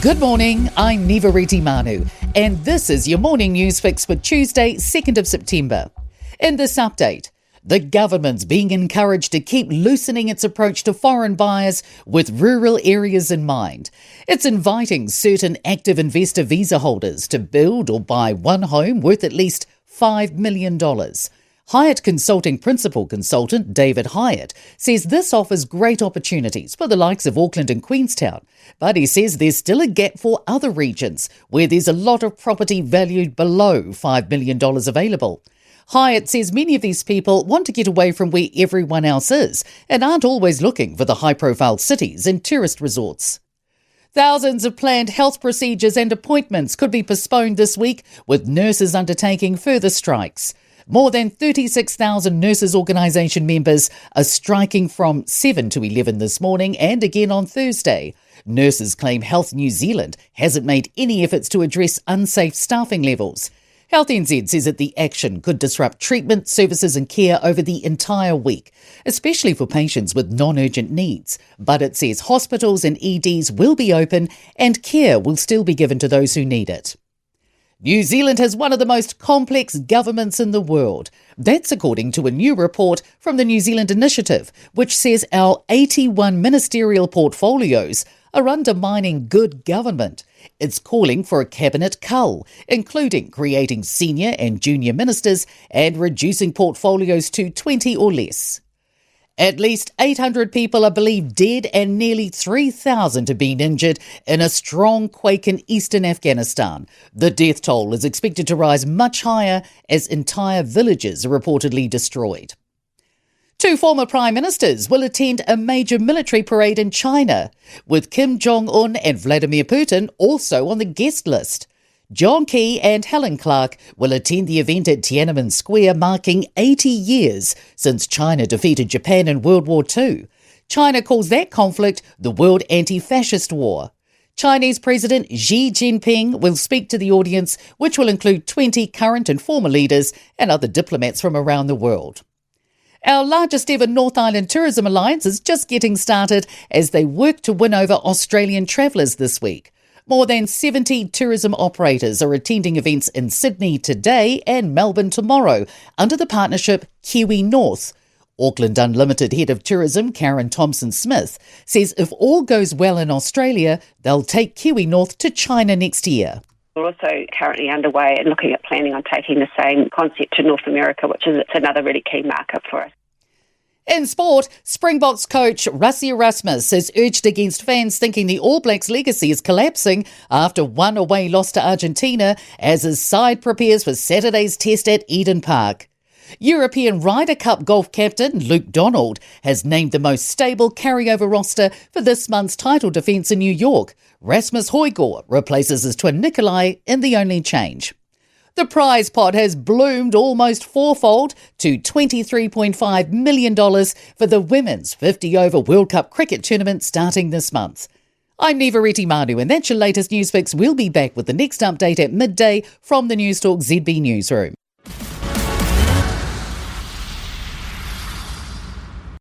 Good morning, I'm Nivareti Manu, and this is your morning news fix for Tuesday, 2nd of September. In this update, the government's being encouraged to keep loosening its approach to foreign buyers with rural areas in mind. It's inviting certain active investor visa holders to build or buy one home worth at least $5 million. Hyatt Consulting Principal Consultant David Hyatt says this offers great opportunities for the likes of Auckland and Queenstown, but he says there's still a gap for other regions where there's a lot of property valued below $5 million available. Hyatt says many of these people want to get away from where everyone else is and aren't always looking for the high-profile cities and tourist resorts. Thousands of planned health procedures and appointments could be postponed this week, with nurses undertaking further strikes. More than 36,000 nurses' organisation members are striking from 7 to 11 this morning and again on Thursday. Nurses claim Health New Zealand hasn't made any efforts to address unsafe staffing levels. Health NZ says that the action could disrupt treatment, services and care over the entire week, especially for patients with non-urgent needs. But it says hospitals and EDs will be open and care will still be given to those who need it. New Zealand has one of the most complex governments in the world. That's according to a new report from the New Zealand Initiative, which says our 81 ministerial portfolios are undermining good government. It's calling for a cabinet cull, including creating senior and junior ministers and reducing portfolios to 20 or less. At least 800 people are believed dead and nearly 3,000 have been injured in a strong quake in eastern Afghanistan. The death toll is expected to rise much higher as entire villages are reportedly destroyed. Two former prime ministers will attend a major military parade in China, with Kim Jong-un and Vladimir Putin also on the guest list. John Key and Helen Clark will attend the event at Tiananmen Square, marking 80 years since China defeated Japan in World War II. China calls that conflict the World Anti-Fascist War. Chinese President Xi Jinping will speak to the audience, which will include 20 current and former leaders and other diplomats from around the world. Our largest ever North Island Tourism Alliance is just getting started as they work to win over Australian travellers this week. More than 70 tourism operators are attending events in Sydney today and Melbourne tomorrow under the partnership Kiwi North. Auckland Unlimited Head of Tourism Karen Thompson-Smith says if all goes well in Australia, they'll take Kiwi North to China next year. We're also currently underway and looking at planning on taking the same concept to North America, which is another really key market for us. In sport, Springboks coach Rassie Erasmus has urged against fans thinking the All Blacks' legacy is collapsing after one away loss to Argentina as his side prepares for Saturday's test at Eden Park. European Ryder Cup golf captain Luke Donald has named the most stable carryover roster for this month's title defence in New York. Rasmus Højgaard replaces his twin Nikolai in the only change. The prize pot has bloomed almost fourfold to $23.5 million for the Women's 50-over World Cup cricket tournament starting this month. I'm Nivareti Manu, and that's your latest news fix. We'll be back with the next update at midday from the Newstalk ZB newsroom.